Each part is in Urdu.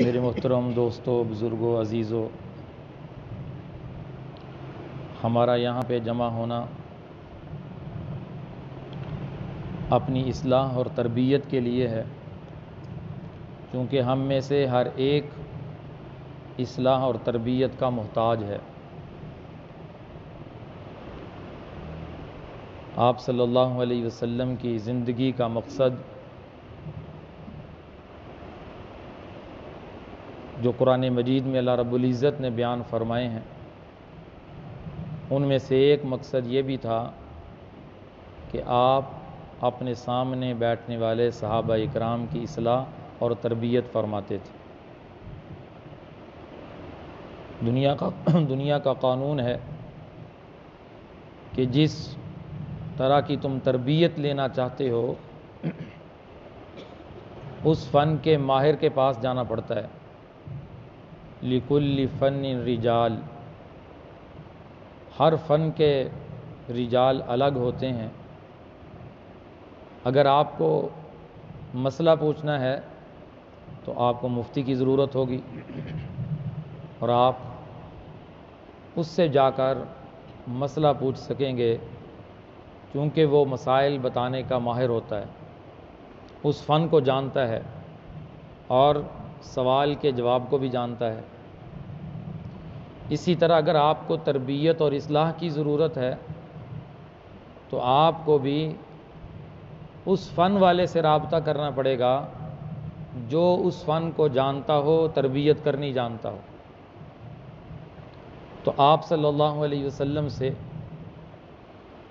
میرے محترم دوستوں، بزرگوں، عزیزوں، ہمارا یہاں پہ جمع ہونا اپنی اصلاح اور تربیت کے لیے ہے، کیونکہ ہم میں سے ہر ایک اصلاح اور تربیت کا محتاج ہے۔ آپ صلی اللہ علیہ وسلم کی زندگی کا مقصد جو قرآن مجید میں اللہ رب العزت نے بیان فرمائے ہیں، ان میں سے ایک مقصد یہ بھی تھا کہ آپ اپنے سامنے بیٹھنے والے صحابہ اکرام کی اصلاح اور تربیت فرماتے تھے۔ دنیا کا قانون ہے کہ جس طرح کی تم تربیت لینا چاہتے ہو اس فن کے ماہر کے پاس جانا پڑتا ہے۔ لِكُلِّ فَنٍ رِجَال، ہر فن کے رجال الگ ہوتے ہیں۔ اگر آپ کو مسئلہ پوچھنا ہے تو آپ کو مفتی کی ضرورت ہوگی، اور آپ اس سے جا کر مسئلہ پوچھ سکیں گے، کیونکہ وہ مسائل بتانے کا ماہر ہوتا ہے، اس فن کو جانتا ہے اور سوال کے جواب کو بھی جانتا ہے۔ اسی طرح اگر آپ کو تربیت اور اصلاح کی ضرورت ہے تو آپ کو بھی اس فن والے سے رابطہ کرنا پڑے گا جو اس فن کو جانتا ہو، تربیت کرنی جانتا ہو۔ تو آپ صلی اللہ علیہ وسلم سے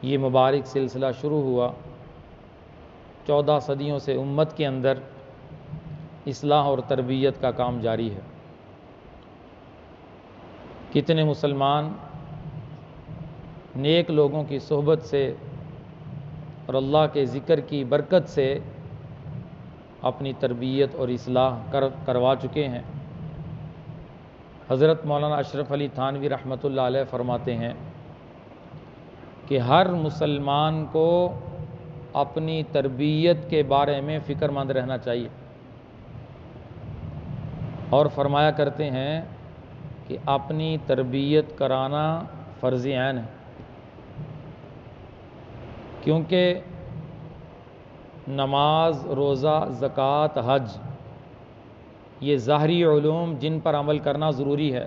یہ مبارک سلسلہ شروع ہوا۔ 14 صدیوں سے امت کے اندر اصلاح اور تربیت کا کام جاری ہے۔ کتنے مسلمان نیک لوگوں کی صحبت سے اور اللہ کے ذکر کی برکت سے اپنی تربیت اور اصلاح کروا چکے ہیں۔ حضرت مولانا اشرف علی تھانوی رحمۃ اللہ علیہ فرماتے ہیں کہ ہر مسلمان کو اپنی تربیت کے بارے میں فکر مند رہنا چاہیے، اور فرمایا کرتے ہیں کہ اپنی تربیت کرانا فرض عین ہے، کیونکہ نماز، روزہ، زکوٰۃ، حج یہ ظاہری علوم جن پر عمل کرنا ضروری ہے،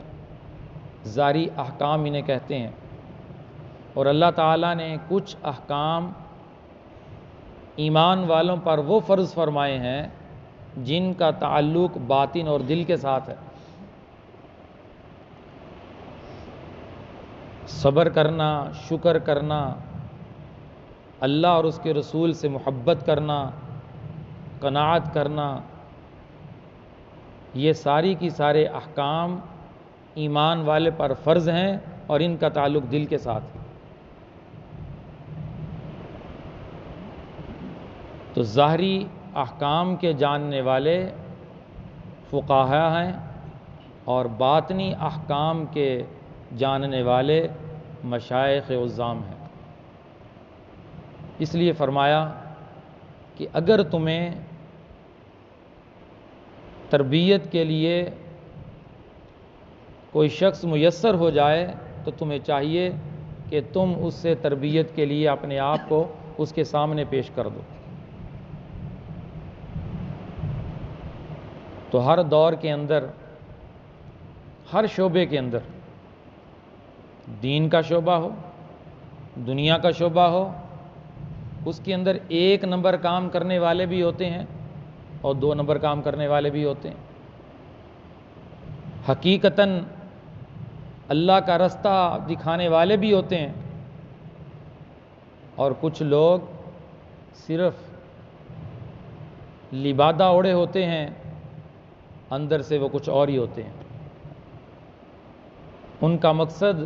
ظاہری احکام انہیں کہتے ہیں، اور اللہ تعالیٰ نے کچھ احکام ایمان والوں پر وہ فرض فرمائے ہیں جن کا تعلق باطن اور دل کے ساتھ ہے۔ صبر کرنا، شکر کرنا، اللہ اور اس کے رسول سے محبت کرنا، قناعت کرنا، یہ ساری کی سارے احکام ایمان والے پر فرض ہیں اور ان کا تعلق دل کے ساتھ ہے۔ تو ظاہری احکام کے جاننے والے فقہا ہیں اور باطنی احکام کے جاننے والے مشائخ عظام ہیں۔ اس لیے فرمایا کہ اگر تمہیں تربیت کے لیے کوئی شخص میسر ہو جائے تو تمہیں چاہیے کہ تم اس سے تربیت کے لیے اپنے آپ کو اس کے سامنے پیش کر دو۔ تو ہر دور کے اندر، ہر شعبے کے اندر، دین کا شعبہ ہو، دنیا کا شعبہ ہو، اس کے اندر 1 نمبر کام کرنے والے بھی ہوتے ہیں اور 2 نمبر کام کرنے والے بھی ہوتے ہیں۔ حقیقتاً اللہ کا رستہ دکھانے والے بھی ہوتے ہیں، اور کچھ لوگ صرف لبادہ اوڑے ہوتے ہیں، اندر سے وہ کچھ اور ہی ہوتے ہیں۔ ان کا مقصد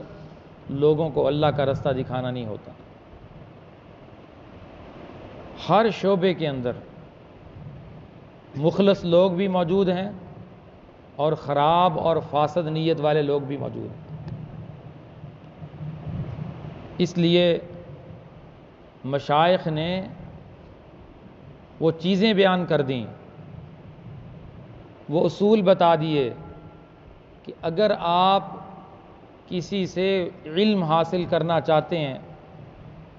لوگوں کو اللہ کا رستہ دکھانا نہیں ہوتا۔ ہر شعبے کے اندر مخلص لوگ بھی موجود ہیں اور خراب اور فاسد نیت والے لوگ بھی موجود ہیں۔ اس لیے مشائخ نے وہ چیزیں بیان کر دیں وہ اصول بتا دیے کہ اگر آپ کسی سے علم حاصل کرنا چاہتے ہیں،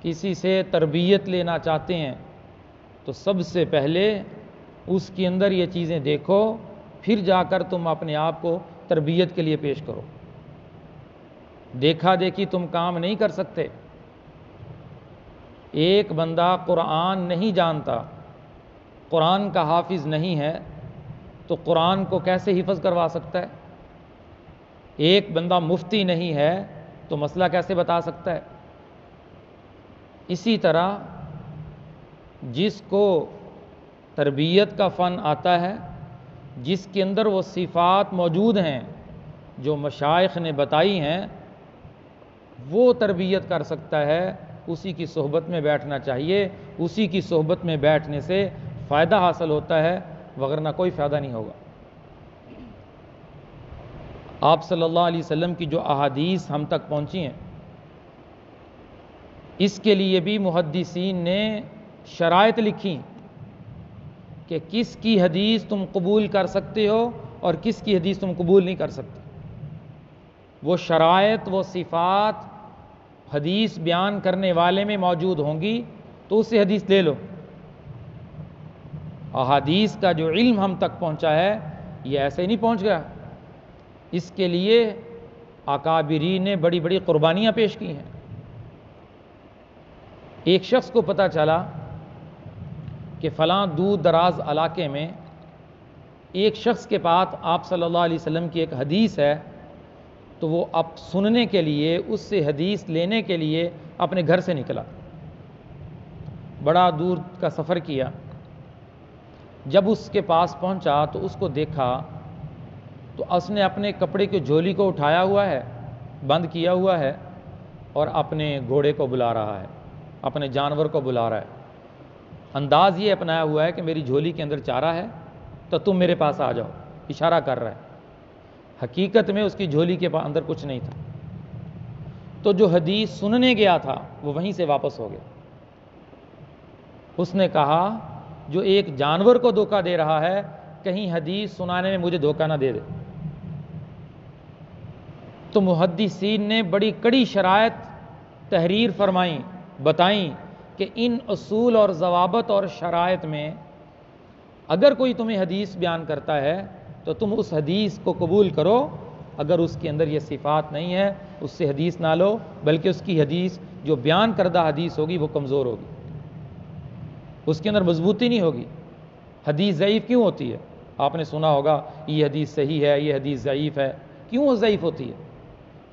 کسی سے تربیت لینا چاہتے ہیں، تو سب سے پہلے اس کے اندر یہ چیزیں دیکھو، پھر جا کر تم اپنے آپ کو تربیت کے لیے پیش کرو۔ دیکھا دیکھی تم کام نہیں کر سکتے۔ ایک بندہ قرآن نہیں جانتا، قرآن کا حافظ نہیں ہے، تو قرآن کو کیسے حفظ کروا سکتا ہے؟ ایک بندہ مفتی نہیں ہے تو مسئلہ کیسے بتا سکتا ہے؟ اسی طرح جس کو تربیت کا فن آتا ہے، جس کے اندر وہ صفات موجود ہیں جو مشائخ نے بتائی ہیں، وہ تربیت کر سکتا ہے، اسی کی صحبت میں بیٹھنا چاہیے۔ اسی کی صحبت میں بیٹھنے سے فائدہ حاصل ہوتا ہے، وگرنہ کوئی فائدہ نہیں ہوگا۔ آپ صلی اللہ علیہ وسلم کی جو احادیث ہم تک پہنچی ہیں، اس کے لیے بھی محدثین نے شرائط لکھی کہ کس کی حدیث تم قبول کر سکتے ہو اور کس کی حدیث تم قبول نہیں کر سکتے۔ وہ شرائط، وہ صفات حدیث بیان کرنے والے میں موجود ہوں گی تو اس سے حدیث لے لو۔ احادیث کا جو علم ہم تک پہنچا ہے یہ ایسے ہی نہیں پہنچ گیا، اس کے لیے اکابرین نے بڑی بڑی قربانیاں پیش کی ہیں۔ ایک شخص کو پتہ چلا کہ فلاں دور دراز علاقے میں ایک شخص کے پاس آپ صلی اللہ علیہ وسلم کی ایک حدیث ہے، تو وہ اب سننے کے لیے، اس سے حدیث لینے کے لیے اپنے گھر سے نکلا، بڑا دور کا سفر کیا۔ جب اس کے پاس پہنچا تو اس کو دیکھا تو اس نے اپنے کپڑے کی جھولی کو اٹھایا ہوا ہے، بند کیا ہوا ہے، اور اپنے گھوڑے کو بلا رہا ہے، اپنے جانور کو بلا رہا ہے۔ انداز یہ اپنایا ہوا ہے کہ میری جھولی کے اندر چارہ ہے تو تم میرے پاس آ جاؤ، اشارہ کر رہا ہے۔ حقیقت میں اس کی جھولی کے اندر کچھ نہیں تھا۔ تو جو حدیث سننے گیا تھا وہ وہیں سے واپس ہو گیا۔ اس نے کہا جو ایک جانور کو دھوکہ دے رہا ہے، کہیں حدیث سنانے میں مجھے دھوکہ نہ دے دے۔ تو محدثین نے بڑی کڑی شرائط تحریر فرمائیں، بتائیں کہ ان اصول اور ضوابط اور شرائط میں اگر کوئی تمہیں حدیث بیان کرتا ہے تو تم اس حدیث کو قبول کرو، اگر اس کے اندر یہ صفات نہیں ہے اس سے حدیث نہ لو، بلکہ اس کی حدیث جو بیان کردہ حدیث ہوگی وہ کمزور ہوگی، اس کے اندر مضبوطی نہیں ہوگی۔ حدیث ضعیف کیوں ہوتی ہے؟ آپ نے سنا ہوگا یہ حدیث صحیح ہے، یہ حدیث ضعیف ہے۔ کیوں وہ ضعیف ہوتی ہے؟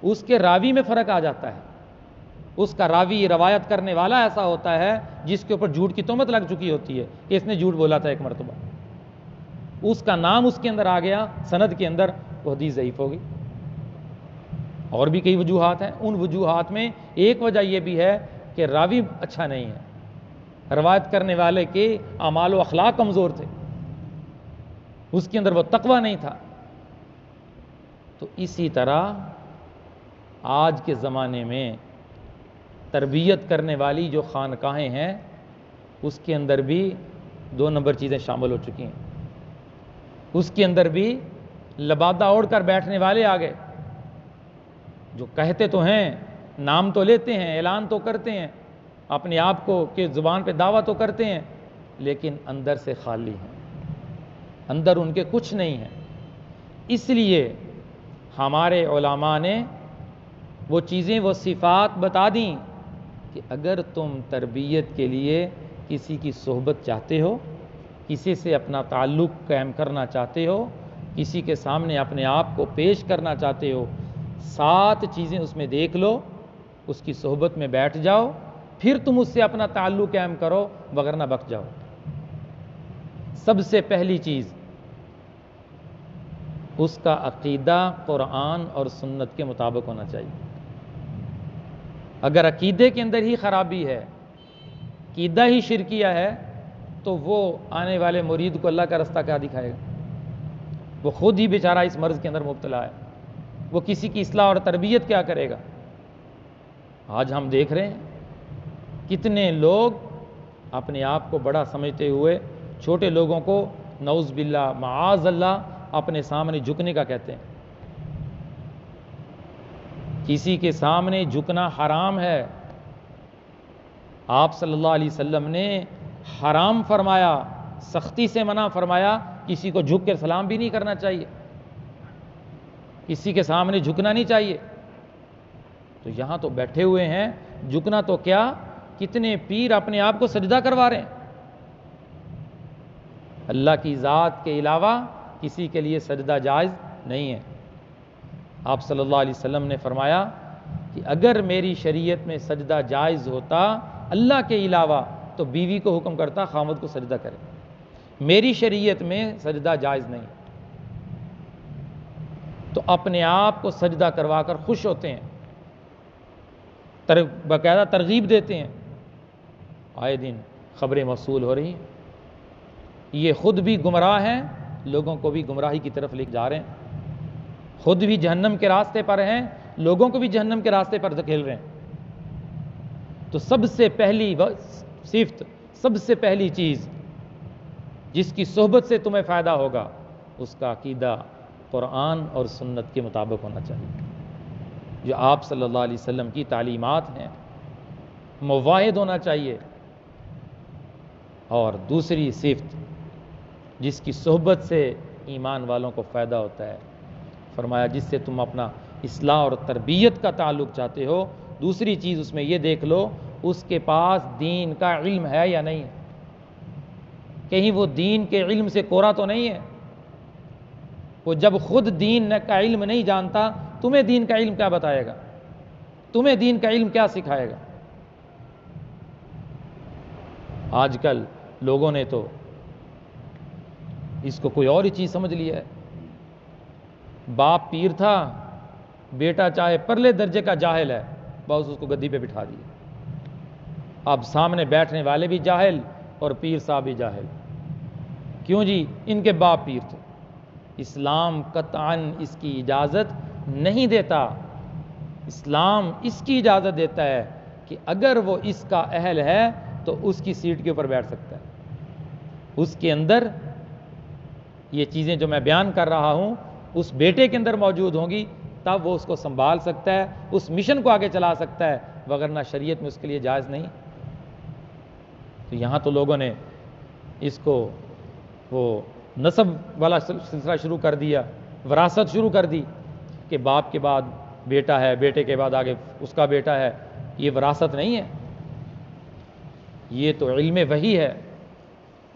اس کے راوی میں فرق آ جاتا ہے۔ اس کا راوی روایت کرنے والا ایسا ہوتا ہے جس کے اوپر جھوٹ کی تہمت لگ چکی ہوتی ہے کہ اس نے جھوٹ بولا تھا ایک مرتبہ، اس کا نام اس کے اندر آ گیا سند کے اندر، وہ حدیث ضعیف ہوگی۔ اور بھی کئی وجوہات ہیں، ان وجوہات میں ایک وجہ یہ بھی ہے کہ راوی اچھا نہیں ہے، روایت کرنے والے کے اعمال و اخلاق کمزور تھے، اس کے اندر وہ تقوی نہیں تھا۔ تو اسی طرح آج کے زمانے میں تربیت کرنے والی جو خانقاہیں ہیں اس کے اندر بھی 2 نمبر چیزیں شامل ہو چکی ہیں۔ اس کے اندر بھی لبادہ اوڑھ کر بیٹھنے والے آ گئے، جو کہتے تو ہیں، نام تو لیتے ہیں، اعلان تو کرتے ہیں، اپنے آپ کو کہ زبان پہ دعویٰ تو کرتے ہیں، لیکن اندر سے خالی ہیں، اندر ان کے کچھ نہیں ہے۔ اس لیے ہمارے علماء نے وہ چیزیں، وہ صفات بتا دیں کہ اگر تم تربیت کے لیے کسی کی صحبت چاہتے ہو، کسی سے اپنا تعلق قائم کرنا چاہتے ہو، کسی کے سامنے اپنے آپ کو پیش کرنا چاہتے ہو، 7 چیزیں اس میں دیکھ لو، اس کی صحبت میں بیٹھ جاؤ، پھر تم اس سے اپنا تعلق قائم کرو، وگرنہ بک جاؤ۔ سب سے پہلی چیز اس کا عقیدہ قرآن اور سنت کے مطابق ہونا چاہیے۔ اگر عقیدے کے اندر ہی خرابی ہے، عقیدہ ہی شرکیہ ہے، تو وہ آنے والے مرید کو اللہ کا رستہ کیا دکھائے گا؟ وہ خود ہی بیچارہ اس مرض کے اندر مبتلا ہے، وہ کسی کی اصلاح اور تربیت کیا کرے گا؟ آج ہم دیکھ رہے ہیں کتنے لوگ اپنے آپ کو بڑا سمجھتے ہوئے چھوٹے لوگوں کو نعوذ باللہ معاذ اللہ اپنے سامنے جھکنے کا کہتے ہیں۔ کسی کے سامنے جھکنا حرام ہے۔ آپ صلی اللہ علیہ وسلم نے حرام فرمایا، سختی سے منع فرمایا، کسی کو جھک کر سلام بھی نہیں کرنا چاہیے، کسی کے سامنے جھکنا نہیں چاہیے۔ تو یہاں تو بیٹھے ہوئے ہیں، جھکنا تو کیا، کتنے پیر اپنے آپ کو سجدہ کروا رہے ہیں۔ اللہ کی ذات کے علاوہ کسی کے لیے سجدہ جائز نہیں ہے۔ آپ صلی اللہ علیہ وسلم نے فرمایا کہ اگر میری شریعت میں سجدہ جائز ہوتا اللہ کے علاوہ تو بیوی کو حکم کرتا خامد کو سجدہ کرے۔ میری شریعت میں سجدہ جائز نہیں، تو اپنے آپ کو سجدہ کروا کر خوش ہوتے ہیں، باقاعدہ ترغیب دیتے ہیں۔ آئے دن خبریں موصول ہو رہی ہیں، یہ خود بھی گمراہ ہیں، لوگوں کو بھی گمراہی کی طرف لے جا رہے ہیں، خود بھی جہنم کے راستے پر ہیں، لوگوں کو بھی جہنم کے راستے پر دھکیل رہے ہیں۔ تو سب سے پہلی صفت، سب سے پہلی چیز جس کی صحبت سے تمہیں فائدہ ہوگا، اس کا عقیدہ قرآن اور سنت کے مطابق ہونا چاہیے، جو آپ صلی اللہ علیہ وسلم کی تعلیمات ہیں، موحد ہونا چاہیے۔ اور دوسری صفت جس کی صحبت سے ایمان والوں کو فائدہ ہوتا ہے، فرمایا جس سے تم اپنا اصلاح اور تربیت کا تعلق چاہتے ہو، دوسری چیز اس میں یہ دیکھ لو اس کے پاس دین کا علم ہے یا نہیں ہے، کہیں وہ دین کے علم سے کورا تو نہیں ہے۔ وہ جب خود دین کا علم نہیں جانتا، تمہیں دین کا علم کیا بتائے گا، تمہیں دین کا علم کیا سکھائے گا؟ آج کل لوگوں نے تو اس کو کوئی اور ہی چیز سمجھ لیا ہے۔ باپ پیر تھا، بیٹا چاہے پرلے درجے کا جاہل ہے، بس اس کو گدی پہ بٹھا دیا۔ اب سامنے بیٹھنے والے بھی جاہل اور پیر صاحب بھی جاہل۔ کیوں جی؟ ان کے باپ پیر تھے۔ اسلام قطعاً اس کی اجازت نہیں دیتا۔ اسلام اس کی اجازت دیتا ہے کہ اگر وہ اس کا اہل ہے تو اس کی سیٹ کے اوپر بیٹھ سکتا ہے، اس کے اندر یہ چیزیں جو میں بیان کر رہا ہوں اس بیٹے کے اندر موجود ہوں گی، تب وہ اس کو سنبھال سکتا ہے، اس مشن کو آگے چلا سکتا ہے، وگرنہ شریعت میں اس کے لیے جائز نہیں۔ تو یہاں تو لوگوں نے اس کو وہ نسب والا سلسلہ شروع کر دیا، وراثت شروع کر دی کہ باپ کے بعد بیٹا ہے، بیٹے کے بعد آگے اس کا بیٹا ہے۔ یہ وراثت نہیں ہے، یہ تو علم وحی ہے،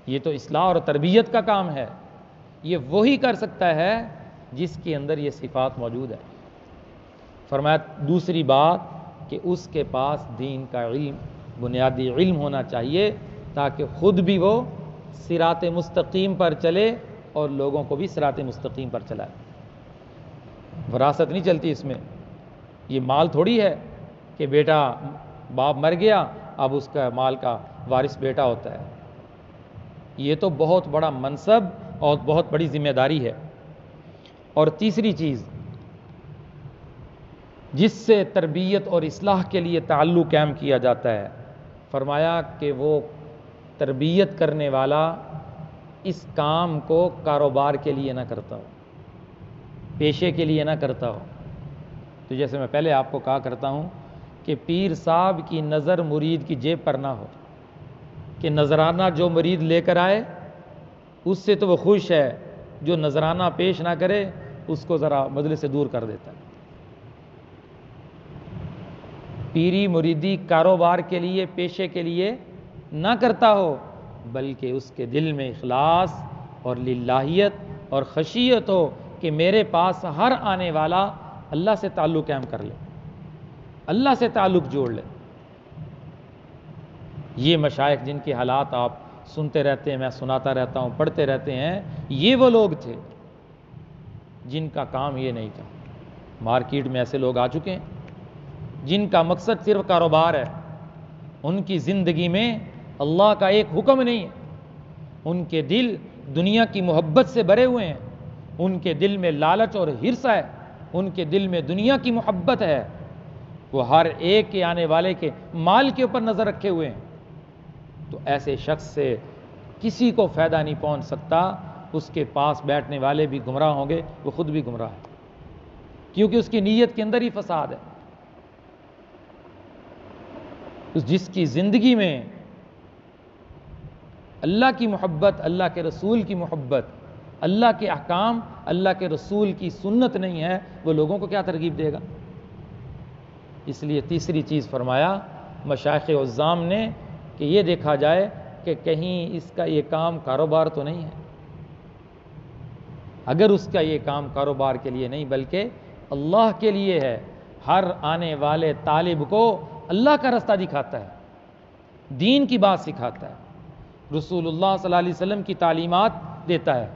یہ تو اصلاح اور تربیت کا کام ہے۔ یہ وہی کر سکتا ہے جس کے اندر یہ صفات موجود ہے۔ فرمایا دوسری بات کہ اس کے پاس دین کا علم، بنیادی علم ہونا چاہیے، تاکہ خود بھی وہ صراط مستقیم پر چلے اور لوگوں کو بھی صراط مستقیم پر چلائے۔ وراثت نہیں چلتی اس میں، یہ مال تھوڑی ہے کہ بیٹا باپ مر گیا اب اس کا مال کا وارث بیٹا ہوتا ہے۔ یہ تو بہت بڑا منصب اور بہت بڑی ذمہ داری ہے۔ اور تیسری چیز جس سے تربیت اور اصلاح کے لیے تعلق قائم کیا جاتا ہے، فرمایا کہ وہ تربیت کرنے والا اس کام کو کاروبار کے لیے نہ کرتا ہو، پیشے کے لیے نہ کرتا ہو۔ تو جیسے میں پہلے آپ کو کہا کرتا ہوں کہ پیر صاحب کی نظر مرید کی جیب پر نہ ہو، کہ نذرانہ جو مرید لے کر آئے اس سے تو وہ خوش ہے، جو نذرانہ پیش نہ کرے اس کو ذرا مجلس سے دور کر دیتا ہے۔ پیری مریدی کاروبار کے لیے، پیشے کے لیے نہ کرتا ہو، بلکہ اس کے دل میں اخلاص اور للہیت اور خشیت ہو کہ میرے پاس ہر آنے والا اللہ سے تعلق قائم کر لے، اللہ سے تعلق جوڑ لے۔ یہ مشائخ جن کے حالات آپ سنتے رہتے ہیں، میں سناتا رہتا ہوں، پڑھتے رہتے ہیں، یہ وہ لوگ تھے جن کا کام یہ نہیں تھا۔ مارکیٹ میں ایسے لوگ آ چکے ہیں جن کا مقصد صرف کاروبار ہے، ان کی زندگی میں اللہ کا ایک حکم نہیں ہے، ان کے دل دنیا کی محبت سے بھرے ہوئے ہیں، ان کے دل میں لالچ اور حرص ہے، ان کے دل میں دنیا کی محبت ہے، وہ ہر ایک کے آنے والے کے مال کے اوپر نظر رکھے ہوئے ہیں۔ تو ایسے شخص سے کسی کو فائدہ نہیں پہنچ سکتا، اس کے پاس بیٹھنے والے بھی گمراہ ہوں گے، وہ خود بھی گمراہ ہے، کیونکہ اس کی نیت کے اندر ہی فساد ہے۔ جس کی زندگی میں اللہ کی محبت، اللہ کے رسول کی محبت، اللہ کے احکام، اللہ کے رسول کی سنت نہیں ہے، وہ لوگوں کو کیا ترغیب دے گا؟ اس لیے تیسری چیز فرمایا مشائخ عظام نے کہ یہ دیکھا جائے کہ کہیں اس کا یہ کام کاروبار تو نہیں ہے۔ اگر اس کا یہ کام کاروبار کے لیے نہیں بلکہ اللہ کے لیے ہے، ہر آنے والے طالب کو اللہ کا رستہ دکھاتا ہے، دین کی بات سکھاتا ہے، رسول اللہ صلی اللہ علیہ وسلم کی تعلیمات دیتا ہے،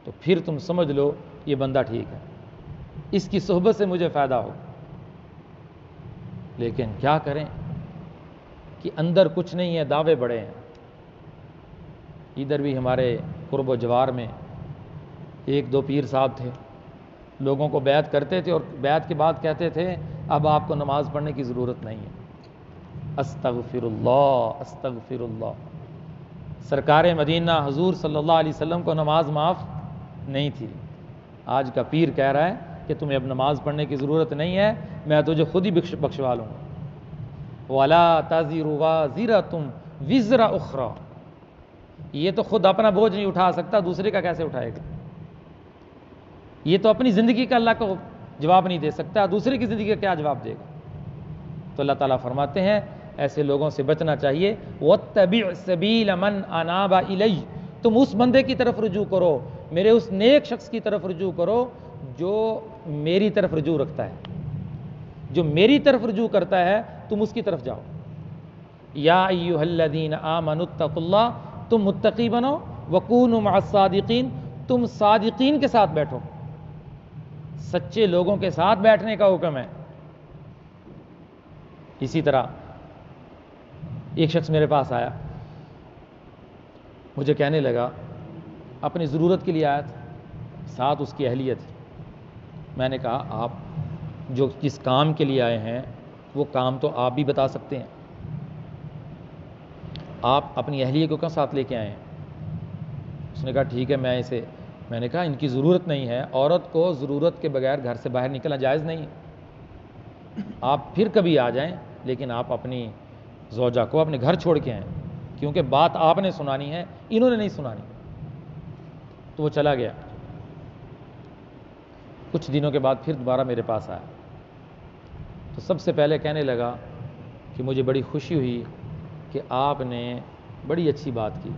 تو پھر تم سمجھ لو یہ بندہ ٹھیک ہے، اس کی صحبت سے مجھے فائدہ ہو۔ لیکن کیا کریں کہ اندر کچھ نہیں ہے، دعوے بڑے ہیں۔ ادھر بھی ہمارے قرب و جوار میں ایک دو پیر صاحب تھے، لوگوں کو بیعت کرتے تھے اور بیعت کے بعد کہتے تھے اب آپ کو نماز پڑھنے کی ضرورت نہیں ہے۔ استغفر اللہ استغفر اللہ۔ سرکار مدینہ حضور صلی اللہ علیہ وسلم کو نماز معاف نہیں تھی، آج کا پیر کہہ رہا ہے کہ تمہیں اب نماز پڑھنے کی ضرورت نہیں ہے، میں تجھے خود ہی بخشوا لوں گا۔ وَلَا تَزِرُ وَازِرَةٌ وِزْرَ أُخْرَى۔ یہ تو خود اپنا بوجھ نہیں اٹھا سکتا، دوسرے کا کیسے اٹھائے گا؟ یہ تو اپنی زندگی کا اللہ کو جواب نہیں دے سکتا، دوسرے کی زندگی کا کیا جواب دے گا؟ تو اللہ تعالیٰ فرماتے ہیں ایسے لوگوں سے بچنا چاہیے۔ وَاتَّبِعْ سَبِيلَ مَنْ أَنَابَ إِلَيَّ۔ تم اس بندے کی طرف رجوع کرو، میرے اس نیک شخص کی طرف رجوع کرو جو میری طرف رجوع رکھتا ہے، جو میری طرف رجوع کرتا ہے، تم اس کی طرف جاؤ۔ یا ایھا الذین آمنوا اتقوا اللہ، تم متقی بنو، وکونوا مع الصادقین، تم صادقین کے ساتھ بیٹھو، سچے لوگوں کے ساتھ بیٹھنے کا حکم ہے۔ اسی طرح ایک شخص میرے پاس آیا، مجھے کہنے لگا اپنی ضرورت کے لیے آیا تھا، ساتھ اس کی اہلیت تھی۔ میں نے کہا آپ جو جس کام کے لیے آئے ہیں وہ کام تو آپ بھی بتا سکتے ہیں، آپ اپنی اہلیہ کو کیوں ساتھ لے کے آئے ہیں؟ اس نے کہا ٹھیک ہے میں نے کہا ان کی ضرورت نہیں ہے، عورت کو ضرورت کے بغیر گھر سے باہر نکلنا جائز نہیں ہے، آپ پھر کبھی آ جائیں لیکن آپ اپنی زوجہ کو اپنے گھر چھوڑ کے آئیں، کیونکہ بات آپ نے سنانی ہے، انہوں نے نہیں سنانی۔ تو وہ چلا گیا، کچھ دنوں کے بعد پھر دوبارہ میرے پاس آیا، تو سب سے پہلے کہنے لگا کہ مجھے بڑی خوشی ہوئی کہ آپ نے بڑی اچھی بات کی،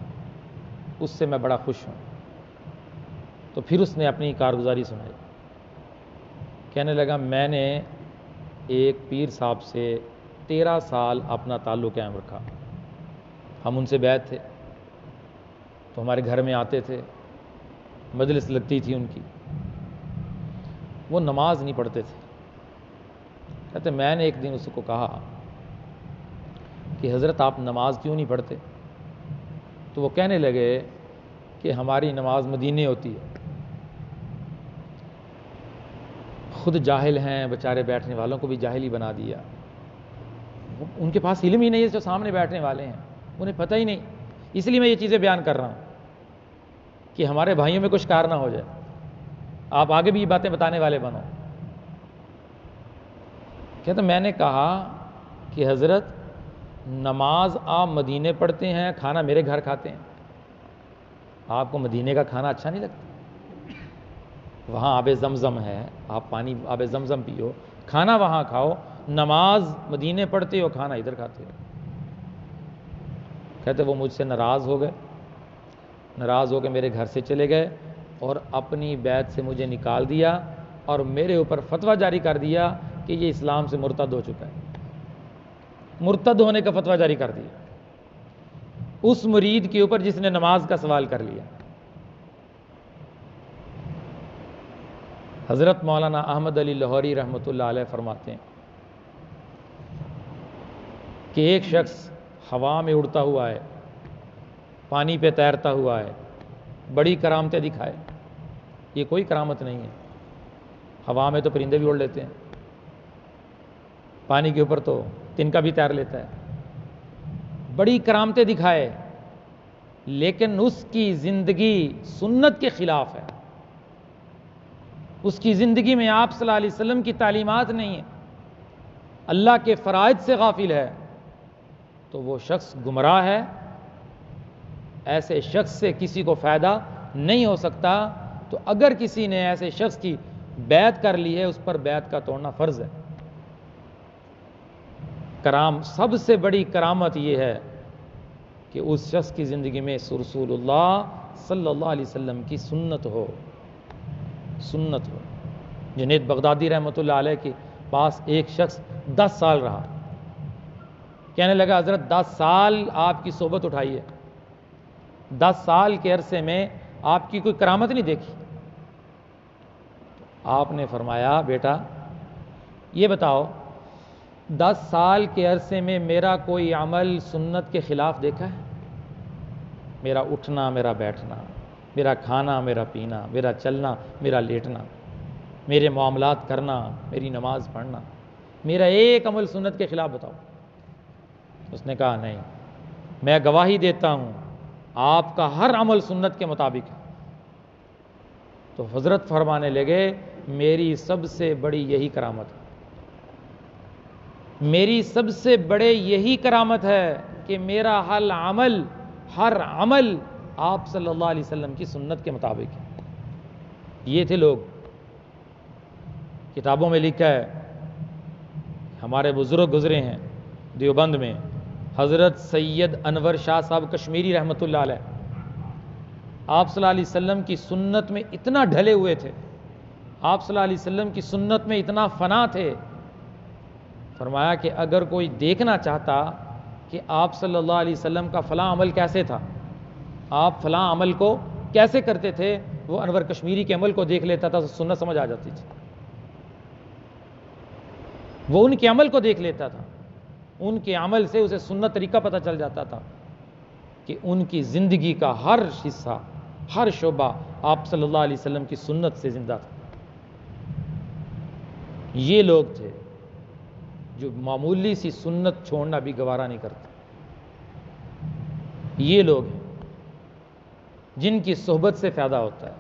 اس سے میں بڑا خوش ہوں۔ تو پھر اس نے اپنی کارگزاری سنائی، کہنے لگا میں نے ایک پیر صاحب سے 13 سال اپنا تعلق قائم رکھا، ہم ان سے بیعت تھے، تو ہمارے گھر میں آتے تھے، مجلس لگتی تھی ان کی، وہ نماز نہیں پڑھتے تھے۔ کہتے میں نے ایک دن اس کو کہا کہ حضرت آپ نماز کیوں نہیں پڑھتے؟ تو وہ کہنے لگے کہ ہماری نماز مدینے ہوتی ہے، خود جاہل ہیں بیچارے، بیٹھنے والوں کو بھی جاہل ہی بنا دیا، ان کے پاس علم ہی نہیں ہے، جو سامنے بیٹھنے والے ہیں انہیں پتہ ہی نہیں۔ اس لیے میں یہ چیزیں بیان کر رہا ہوں کہ ہمارے بھائیوں میں کچھ کار نہ ہو جائے، آپ آگے بھی یہ باتیں بتانے والے بنو۔ کہتے میں نے کہا کہ حضرت نماز آپ مدینے پڑھتے ہیں، کھانا میرے گھر کھاتے ہیں، آپ کو مدینے کا کھانا اچھا نہیں لگتا؟ وہاں آب زمزم ہے، آپ پانی آب زمزم پیو، کھانا وہاں کھاؤ، نماز مدینے پڑھتے ہو، کھانا ادھر کھاتے ہو۔ کہتے وہ مجھ سے ناراض ہو گئے، ناراض ہو کے میرے گھر سے چلے گئے اور اپنی بیعت سے مجھے نکال دیا اور میرے اوپر فتویٰ جاری کر دیا کہ یہ اسلام سے مرتد ہو چکا ہے، مرتد ہونے کا فتویٰ جاری کر دیا اس مرید کے اوپر جس نے نماز کا سوال کر لیا۔ حضرت مولانا احمد علی لاہوری رحمۃ اللہ علیہ فرماتے ہیں کہ ایک شخص ہوا میں اڑتا ہوا ہے، پانی پہ تیرتا ہوا ہے، بڑی کرامتیں دکھائے، یہ کوئی کرامت نہیں ہے، ہوا میں تو پرندے بھی اڑ لیتے ہیں، پانی کے اوپر تو تنکا بھی تیر لیتا ہے، بڑی کرامتیں دکھائے، لیکن اس کی زندگی سنت کے خلاف ہے، اس کی زندگی میں آپ صلی اللہ علیہ وسلم کی تعلیمات نہیں ہیں، اللہ کے فرائض سے غافل ہے، تو وہ شخص گمراہ ہے۔ ایسے شخص سے کسی کو فائدہ نہیں ہو سکتا۔ تو اگر کسی نے ایسے شخص کی بیعت کر لی ہے، اس پر بیعت کا توڑنا فرض ہے۔ سب سے بڑی کرامت یہ ہے کہ اس شخص کی زندگی میں رسول اللہ صلی اللہ علیہ وسلم کی سنت ہو۔ جنید بغدادی رحمۃ اللہ علیہ کے پاس ایک شخص 10 سال رہا، کہنے لگا حضرت 10 سال آپ کی صحبت اٹھائی ہے، 10 سال کے عرصے میں آپ کی کوئی کرامت نہیں دیکھی۔ آپ نے فرمایا بیٹا یہ بتاؤ 10 سال کے عرصے میں میرا کوئی عمل سنت کے خلاف دیکھا ہے؟ میرا اٹھنا، میرا بیٹھنا، میرا کھانا، میرا پینا، میرا چلنا، میرا لیٹنا، میرے معاملات کرنا، میری نماز پڑھنا، میرا ایک عمل سنت کے خلاف بتاؤ۔ اس نے کہا نہیں، میں گواہی دیتا ہوں آپ کا ہر عمل سنت کے مطابق ہے۔ تو حضرت فرمانے لگے میری سب سے بڑی یہی کرامت ہے، میری سب سے بڑے یہی کرامت ہے کہ میرا ہر عمل آپ صلی اللہ علیہ وسلم کی سنت کے مطابق ہے۔ یہ تھے لوگ۔ کتابوں میں لکھا ہے، ہمارے بزرگ گزرے ہیں دیوبند میں، حضرت سید انور شاہ صاحب کشمیری رحمۃ اللہ علیہ، آپ صلی اللہ علیہ وسلم کی سنت میں اتنا ڈھلے ہوئے تھے، آپ صلی اللہ علیہ وسلم کی سنت میں اتنا فنا تھے، فرمایا کہ اگر کوئی دیکھنا چاہتا کہ آپ صلی اللہ علیہ وسلم کا فلاں عمل کیسے تھا، آپ فلاں عمل کو کیسے کرتے تھے، وہ انور کشمیری کے عمل کو دیکھ لیتا تھا تو سنت سمجھ آ جاتی تھی۔ وہ ان کے عمل کو دیکھ لیتا تھا، ان کے عمل سے اسے سنت طریقہ پتہ چل جاتا تھا کہ ان کی زندگی کا ہر حصہ، ہر شعبہ آپ صلی اللہ علیہ وسلم کی سنت سے زندہ تھا۔ یہ لوگ تھے جو معمولی سی سنت چھوڑنا بھی گوارا نہیں کرتے۔ یہ لوگ ہیں جن کی صحبت سے فائدہ ہوتا ہے۔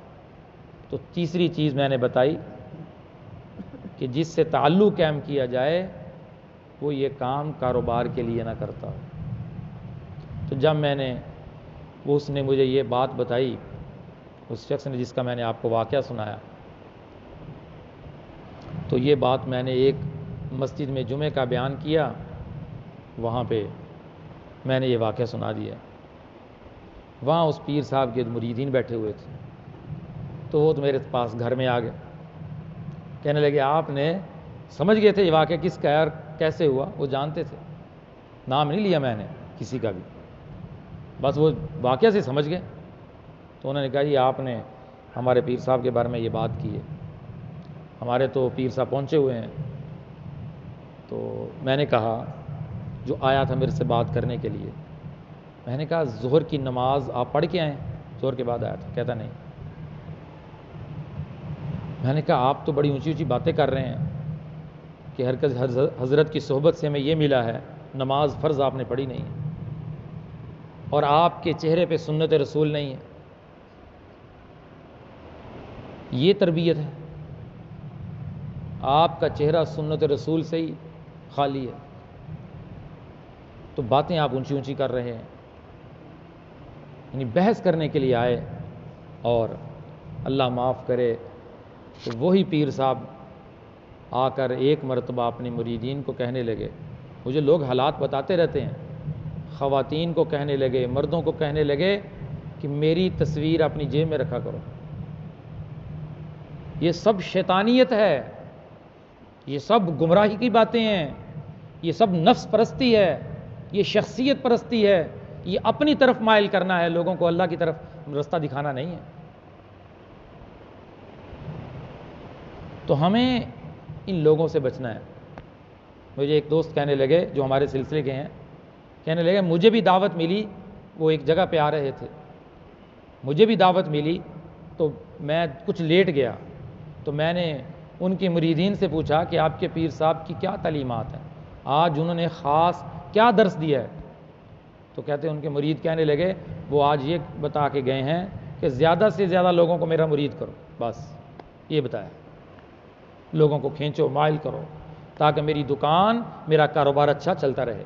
تو تیسری چیز میں نے بتائی کہ جس سے تعلق قائم کیا جائے وہ یہ کام کاروبار کے لیے نہ کرتا ہو۔ تو جب میں نے اس نے مجھے یہ بات بتائی، اس شخص نے جس کا میں نے آپ کو واقعہ سنایا، تو یہ بات میں نے ایک مسجد میں جمعہ کا بیان کیا، وہاں پہ میں نے یہ واقعہ سنا دیا۔ وہاں اس پیر صاحب کے مریدین بیٹھے ہوئے تھے، تو وہ تو میرے پاس گھر میں آ گئے، کہنے لگے آپ نے سمجھ گئے تھے یہ واقعہ کس کا ہے اور کیسے ہوا؟ وہ جانتے تھے، نام نہیں لیا میں نے کسی کا بھی، بس وہ واقعہ سے سمجھ گئے۔ تو انہوں نے کہا یہ آپ نے ہمارے پیر صاحب کے بارے میں یہ بات کی ہے، ہمارے تو پیر صاحب پہنچے ہوئے ہیں۔ تو میں نے کہا جو آیا تھا میرے سے بات کرنے کے لیے، میں نے کہا ظہر کی نماز آپ پڑھ کے آئیں؟ ظہر کے بعد آیا تھا، کہتا نہیں۔ میں نے کہا آپ تو بڑی اونچی اونچی باتیں کر رہے ہیں کہ حضرت کی صحبت سے ہمیں یہ ملا ہے، نماز فرض آپ نے پڑھی نہیں ہے، اور آپ کے چہرے پہ سنت رسول نہیں ہے، یہ تربیت ہے؟ آپ کا چہرہ سنت رسول سے ہی خالی ہے، تو باتیں آپ اونچی اونچی کر رہے ہیں۔ یعنی بحث کرنے کے لیے آئے، اور اللہ معاف کرے تو وہی پیر صاحب آ کر ایک مرتبہ اپنے مریدین کو کہنے لگے، مجھے لوگ حالات بتاتے رہتے ہیں، خواتین کو کہنے لگے، مردوں کو کہنے لگے کہ میری تصویر اپنی جیب میں رکھا کرو۔ یہ سب شیطانیت ہے، یہ سب گمراہی کی باتیں ہیں، یہ سب نفس پرستی ہے، یہ شخصیت پرستی ہے، یہ اپنی طرف مائل کرنا ہے، لوگوں کو اللہ کی طرف رستہ دکھانا نہیں ہے۔ تو ہمیں ان لوگوں سے بچنا ہے۔ مجھے ایک دوست کہنے لگے جو ہمارے سلسلے کے ہیں، کہنے لگے مجھے بھی دعوت ملی، وہ ایک جگہ پہ آ رہے تھے، مجھے بھی دعوت ملی تو میں کچھ لیٹ گیا، تو میں نے ان کے مریدین سے پوچھا کہ آپ کے پیر صاحب کی کیا تعلیمات ہیں، آج انہوں نے خاص کیا درس دیا ہے؟ تو کہتے ہیں ان کے مرید کہنے لگے وہ آج یہ بتا کے گئے ہیں کہ زیادہ سے زیادہ لوگوں کو میرا مرید کرو، بس یہ بتایا، لوگوں کو کھینچو، مائل کرو، تاکہ میری دکان، میرا کاروبار اچھا چلتا رہے۔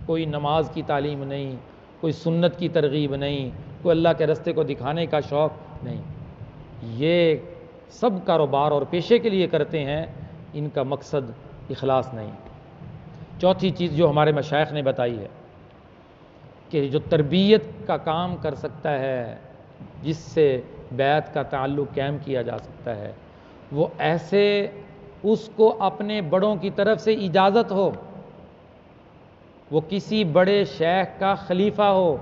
کوئی نماز کی تعلیم نہیں، کوئی سنت کی ترغیب نہیں، کوئی اللہ کے رستے کو دکھانے کا شوق نہیں، یہ سب کاروبار اور پیشے کے لیے کرتے ہیں، ان کا مقصد اخلاص نہیں۔ چوتھی چیز جو ہمارے مشائخ نے بتائی ہے کہ جو تربیت کا کام کر سکتا ہے، جس سے بیعت کا تعلق قائم کیا جا سکتا ہے، وہ ایسے اس کو اپنے بڑوں کی طرف سے اجازت ہو، وہ کسی بڑے شیخ کا خلیفہ ہو۔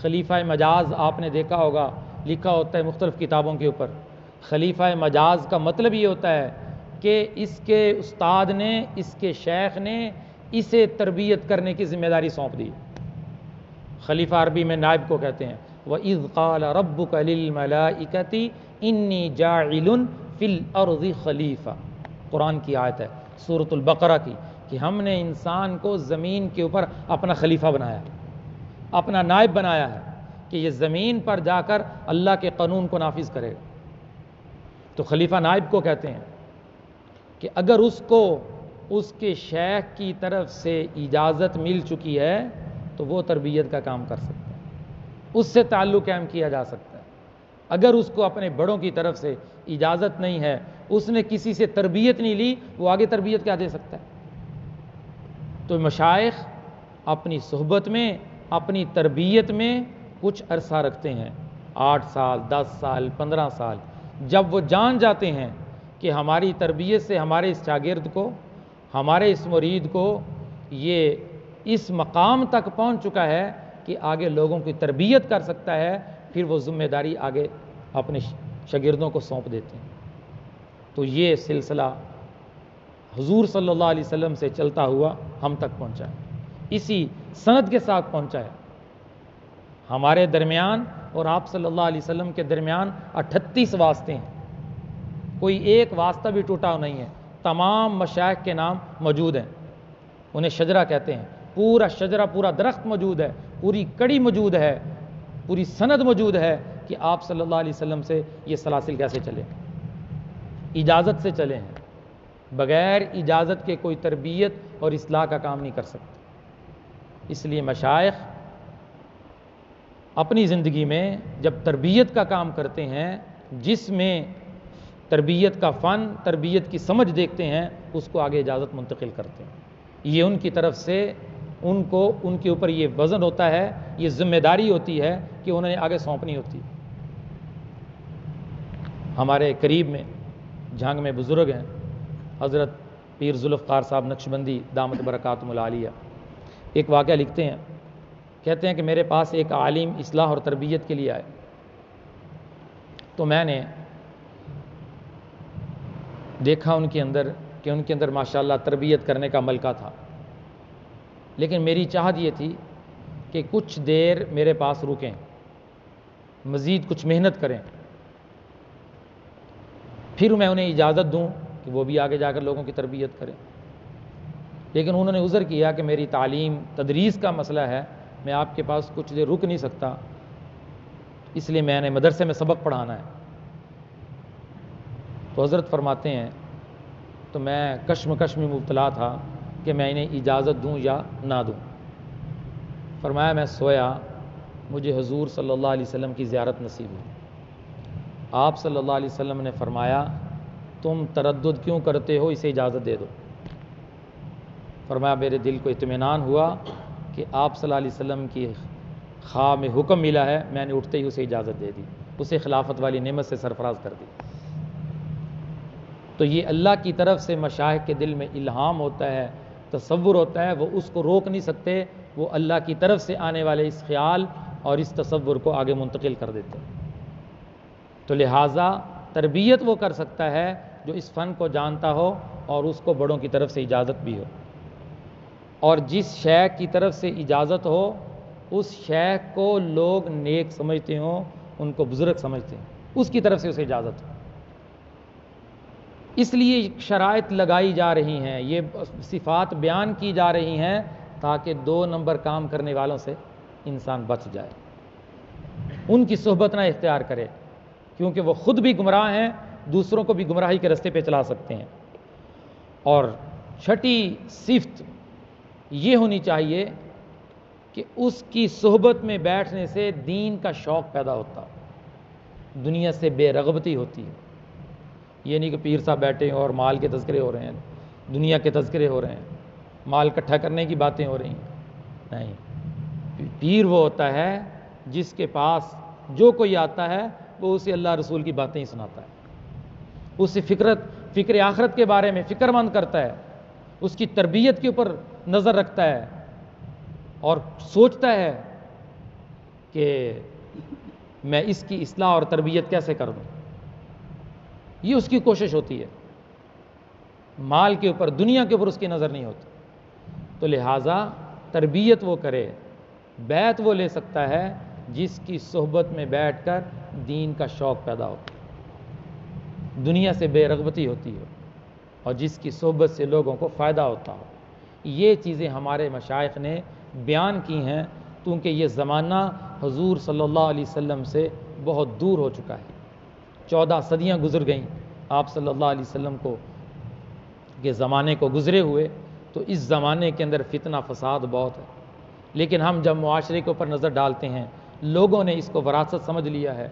خلیفہ مجاز آپ نے دیکھا ہوگا، لکھا ہوتا ہے مختلف کتابوں کے اوپر۔ خلیفہ مجاز کا مطلب یہ ہوتا ہے کہ اس کے استاد نے، اس کے شیخ نے اسے تربیت کرنے کی ذمہ داری سونپ دی۔ خلیفہ عربی میں نائب کو کہتے ہیں۔ وَإِذْ قَالَ رَبُّكَ لِلْمَلَائِكَةِ إِنِّي جَاعِلٌ فِي الْأَرْضِ خلیفہ، قرآن کی آیت ہے سورۃ البقرہ کی، کہ ہم نے انسان کو زمین کے اوپر اپنا خلیفہ بنایا، اپنا نائب بنایا ہے، کہ یہ زمین پر جا کر اللہ کے قانون کو نافذ کرے گا۔ تو خلیفہ نائب کو کہتے ہیں کہ اگر اس کو اس کے شیخ کی طرف سے اجازت مل چکی ہے تو وہ تربیت کا کام کر سکتا ہے، اس سے تعلق قائم کیا جا سکتا ہے۔ اگر اس کو اپنے بڑوں کی طرف سے اجازت نہیں ہے، اس نے کسی سے تربیت نہیں لی، وہ آگے تربیت کیا دے سکتا ہے؟ تو مشائخ اپنی صحبت میں، اپنی تربیت میں کچھ عرصہ رکھتے ہیں، 8 سال، 10 سال، 15 سال۔ جب وہ جان جاتے ہیں کہ ہماری تربیت سے ہمارے اس شاگرد کو، ہمارے اس مرید کو یہ اس مقام تک پہنچ چکا ہے کہ آگے لوگوں کی تربیت کر سکتا ہے، پھر وہ ذمہ داری آگے اپنے شاگردوں کو سونپ دیتے ہیں۔ تو یہ سلسلہ حضور صلی اللہ علیہ وسلم سے چلتا ہوا ہم تک پہنچا ہے، اسی سند کے ساتھ پہنچا ہے۔ ہمارے درمیان اور آپ صلی اللہ علیہ وسلم کے درمیان 38 واسطے ہیں، کوئی ایک واسطہ بھی ٹوٹا نہیں ہے۔ تمام مشائخ کے نام موجود ہیں، انہیں شجرہ کہتے ہیں، پورا شجرہ، پورا درخت موجود ہے، پوری کڑی موجود ہے، پوری سند موجود ہے کہ آپ صلی اللہ علیہ وسلم سے یہ سلاسل کیسے چلے، اجازت سے چلے ہیں۔ بغیر اجازت کے کوئی تربیت اور اصلاح کا کام نہیں کر سکتے۔ اس لیے مشائخ اپنی زندگی میں جب تربیت کا کام کرتے ہیں، جس میں تربیت کا فن، تربیت کی سمجھ دیکھتے ہیں، اس کو آگے اجازت منتقل کرتے ہیں۔ یہ ان کی طرف سے ان کے اوپر یہ وزن ہوتا ہے، یہ ذمہ داری ہوتی ہے کہ انہوں نے آگے سونپنی ہوتی۔ ہمارے قریب میں جھنگ میں بزرگ ہیں حضرت پیر ذوالفقار صاحب نقشبندی دامت برکاتہم العالیہ، ایک واقعہ لکھتے ہیں، کہتے ہیں کہ میرے پاس ایک عالم اصلاح اور تربیت کے لیے آئے، تو میں نے دیکھا ان کے اندر ماشاءاللہ تربیت کرنے کا ملکہ تھا، لیکن میری چاہت یہ تھی کہ کچھ دیر میرے پاس رکیں، مزید کچھ محنت کریں، پھر میں انہیں اجازت دوں کہ وہ بھی آگے جا کر لوگوں کی تربیت کریں۔ لیکن انہوں نے عذر کیا کہ میری تعلیم تدریس کا مسئلہ ہے، میں آپ کے پاس کچھ دیر رک نہیں سکتا، اس لیے میں نے مدرسے میں سبق پڑھانا ہے۔ تو حضرت فرماتے ہیں تو میں کشمکش میں مبتلا تھا کہ میں انہیں اجازت دوں یا نہ دوں۔ فرمایا میں سویا، مجھے حضور صلی اللہ علیہ وسلم کی زیارت نصیب ہوئی۔ آپ صلی اللہ علیہ وسلم نے فرمایا تم تردد کیوں کرتے ہو، اسے اجازت دے دو۔ فرمایا میرے دل کو اطمینان ہوا کہ آپ صلی اللہ علیہ وسلم کی خواہ میں حکم ملا ہے، میں نے اٹھتے ہی اسے اجازت دے دی، اسے خلافت والی نعمت سے سرفراز کر دی۔ تو یہ اللہ کی طرف سے مشائخ کے دل میں الہام ہوتا ہے، تصور ہوتا ہے، وہ اس کو روک نہیں سکتے، وہ اللہ کی طرف سے آنے والے اس خیال اور اس تصور کو آگے منتقل کر دیتے ہیں۔ تو لہٰذا تربیت وہ کر سکتا ہے جو اس فن کو جانتا ہو اور اس کو بڑوں کی طرف سے اجازت بھی ہو، اور جس شیخ کی طرف سے اجازت ہو اس شیخ کو لوگ نیک سمجھتے ہوں، ان کو بزرگ سمجھتے ہیں، اس کی طرف سے اسے اجازت ہو۔ اس لیے شرائط لگائی جا رہی ہیں، یہ صفات بیان کی جا رہی ہیں تاکہ 2 نمبر کام کرنے والوں سے انسان بچ جائے۔ ان کی صحبت نہ اختیار کرے، کیونکہ وہ خود بھی گمراہ ہیں، دوسروں کو بھی گمراہی کے رستے پہ چلا سکتے ہیں۔ اور چھٹی صفت یہ ہونی چاہیے کہ اس کی صحبت میں بیٹھنے سے دین کا شوق پیدا ہوتا، دنیا سے بے رغبتی ہوتی ہے۔ یہ نہیں کہ پیر صاحب بیٹھے ہیں اور مال کے تذکرے ہو رہے ہیں، دنیا کے تذکرے ہو رہے ہیں، مال اکٹھا کرنے کی باتیں ہو رہی ہیں، نہیں۔ پیر وہ ہوتا ہے جس کے پاس جو کوئی آتا ہے وہ اسے اللہ رسول کی باتیں ہی سناتا ہے، اسے فکر آخرت کے بارے میں فکر مند کرتا ہے، اس کی تربیت کے اوپر نظر رکھتا ہے اور سوچتا ہے کہ میں اس کی اصلاح اور تربیت کیسے کر دوں، یہ اس کی کوشش ہوتی ہے۔ مال کے اوپر، دنیا کے اوپر اس کی نظر نہیں ہوتی۔ تو لہٰذا تربیت وہ کرے، بیعت وہ لے سکتا ہے جس کی صحبت میں بیٹھ کر دین کا شوق پیدا ہو، دنیا سے بے رغبتی ہوتی ہے، اور جس کی صحبت سے لوگوں کو فائدہ ہوتا ہو۔ یہ چیزیں ہمارے مشائخ نے بیان کی ہیں، کیونکہ یہ زمانہ حضور صلی اللہ علیہ وسلم سے بہت دور ہو چکا ہے۔ 14 صدیاں گزر گئیں آپ صلی اللہ علیہ وسلم کے زمانے کو گزرے ہوئے، تو اس زمانے کے اندر فتنہ فساد بہت ہے۔ لیکن ہم جب معاشرے کے اوپر نظر ڈالتے ہیں، لوگوں نے اس کو وراثت سمجھ لیا ہے۔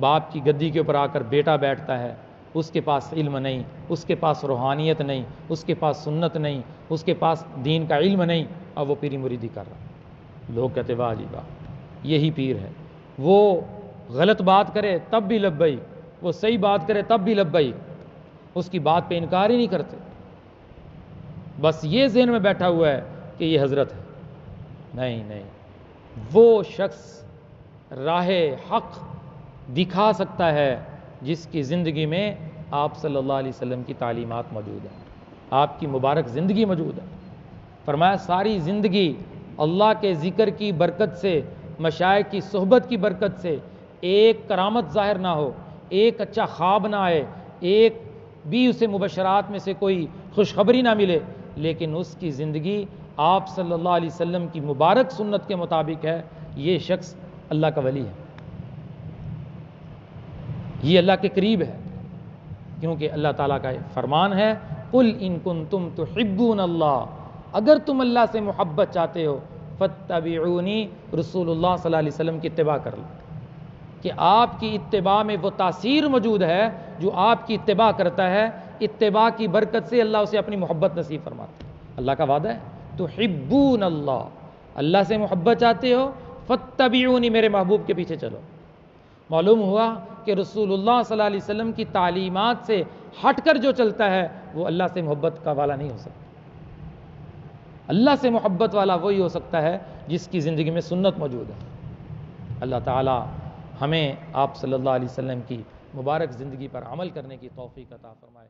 باپ کی گدی کے اوپر آ کر بیٹا بیٹھتا ہے، اس کے پاس علم نہیں، اس کے پاس روحانیت نہیں، اس کے پاس سنت نہیں، اس کے پاس دین کا علم نہیں، اب وہ پیری مریدی کر رہا ہے۔ لوگ کہتے واہ جی واہ، یہی پیر ہے، وہ غلط بات کرے تب بھی لبیک، وہ صحیح بات کرے تب بھی لبیک، اس کی بات پہ انکار ہی نہیں کرتے۔ بس یہ ذہن میں بیٹھا ہوا ہے کہ یہ حضرت ہے۔ نہیں نہیں، وہ شخص راہ حق دکھا سکتا ہے جس کی زندگی میں آپ صلی اللہ علیہ وسلم کی تعلیمات موجود ہیں، آپ کی مبارک زندگی موجود ہے۔ فرمایا ساری زندگی اللہ کے ذکر کی برکت سے، مشائخ کی صحبت کی برکت سے ایک کرامت ظاہر نہ ہو، ایک اچھا خواب نہ آئے، ایک بھی اسے مبشرات میں سے کوئی خوشخبری نہ ملے، لیکن اس کی زندگی آپ صلی اللہ علیہ وسلم کی مبارک سنت کے مطابق ہے، یہ شخص اللہ کا ولی ہے، یہ اللہ کے قریب ہے۔ کیونکہ اللہ تعالیٰ کا فرمان ہے قُلْ إِن كُنتُمْ تُحِبُّونَ اللَّهَ، اگر تم اللہ سے محبت چاہتے ہو فَاتَّبِعُونِي، رسول اللہ صلی اللہ علیہ وسلم کی اتباع کر لو، کہ آپ کی اتباع میں وہ تاثیر موجود ہے جو آپ کی اتباع کرتا ہے، اتباع کی برکت سے اللہ اسے اپنی محبت نصیب فرماتا ہے۔ اللہ کا وعدہ ہے تحبون اللہ، اللہ سے محبت چاہتے ہو فاتبعونی، میرے محبوب کے پیچھے چلو۔ معلوم ہوا کہ رسول اللہ صلی اللہ علیہ وسلم کی تعلیمات سے ہٹ کر جو چلتا ہے وہ اللہ سے محبت کا والا نہیں ہو سکتا۔ اللہ سے محبت والا وہی ہو سکتا ہے جس کی زندگی میں سنت موجود ہے۔ اللہ تعالی ہمیں آپ صلی اللہ علیہ وسلم کی مبارک زندگی پر عمل کرنے کی توفیق عطا فرمائے۔